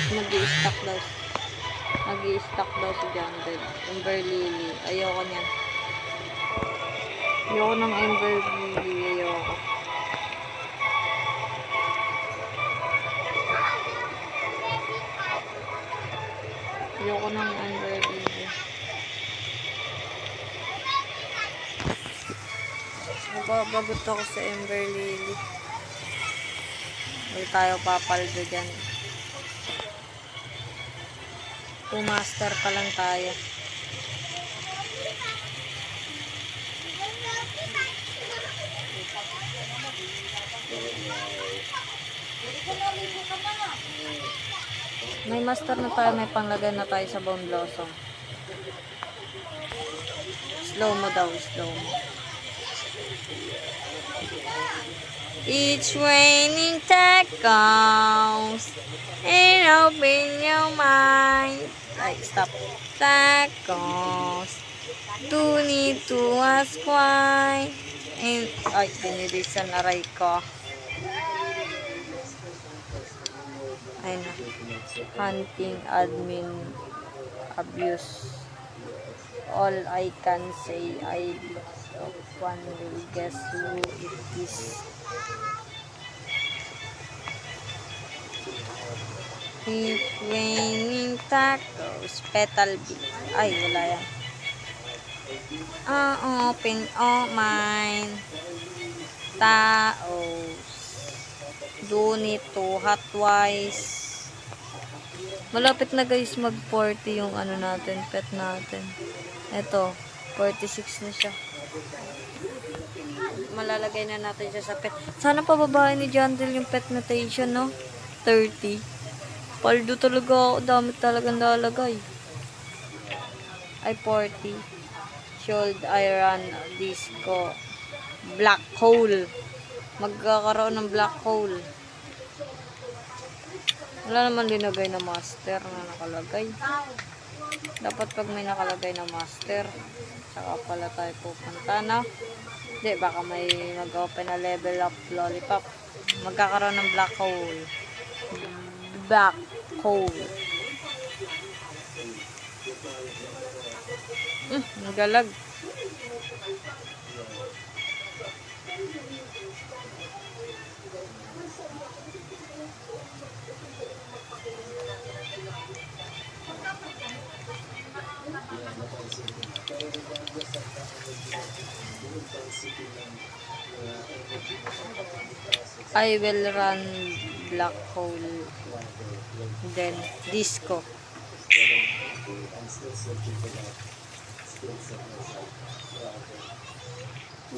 Mag-i-stock daw. Mag-i-stock daw si Jandel. Ember Lily. Ayoko niyan. Ayoko ng Ember Lily. Ayoko. Ayoko ng Ember Lily. Nababagot ako sa Ember Lily. Huwag tayo papaldo dyan. Master pa lang tayo. May master na tayo, may panglagay na tayo sa Bone Blossom. Slow mo daw, slow mo. It's raining tacos and open your mind. Like, stop. Tacos. Do need to ask why. And, ay, binilisan aray ko. Ay na. Hunting admin abuse. All I can say, I of one will guess who it is. It's raining tacos. Petal B. Ay, wala yan. Open all mine. Taos. Do need to hot twice. Malapit na guys mag 40 yung ano natin, pet natin. Ito, 46 na siya. Malalagay na natin siya sa pet. Sana pababae ni Jandel yung pet mutation, no? 30. Paldo talaga ako. Dami talagang lalagay. Ay, 40. Shield Iron Disco. Black Hole. Magkakaroon ng black hole. Wala naman linagay na master na nakalagay. Dapat pag may nakalagay na master, saka pala tayo pupunta, no? Hindi, baka may mag-open na level up lollipop. Magkakaroon ng black hole. Black hole. Galag. I will run black hole, then disco.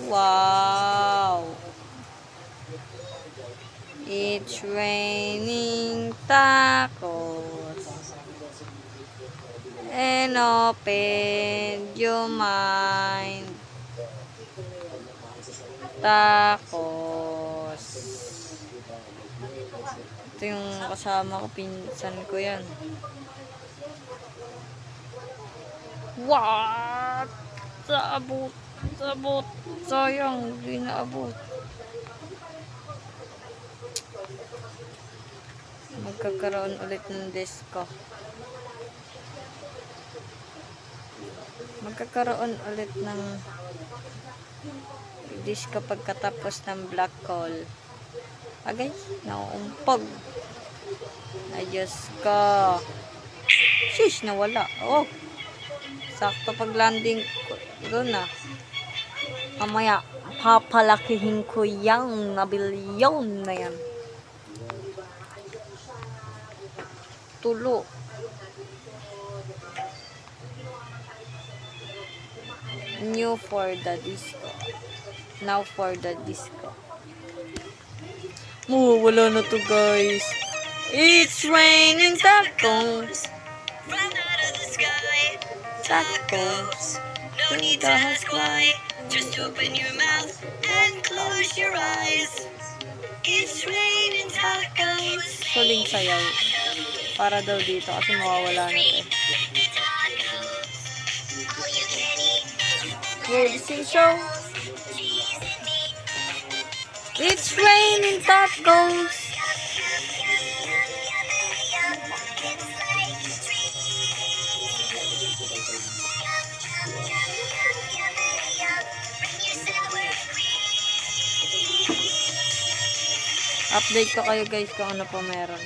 Wow, it's raining tacos and open your mind. Tacos. Ito yung kasama ko, pinsan ko yan. What? Sabot. Sayang, hindi naabot. Magkakaroon ulit ng disco. Magkakaroon ulit ng disco pagkatapos ng black hole. Agay, nauumpog. Ayos ka. Shish, nawala. Oh. Sakto pag landing ko doon na. Mamaya, papalakihin ko yung nabilyon na yan. Tulo. New for the disco. Now for the disco. Wala na to guys. It's raining tacos. Tacos. No need to ask why. Just open your mouth and close your eyes. It's raining tacos. Huling sayaw. Para daw dito kasi mawawala na to. Medicine show. It's raining tacos. Update ko kayo guys kung ano pa meron.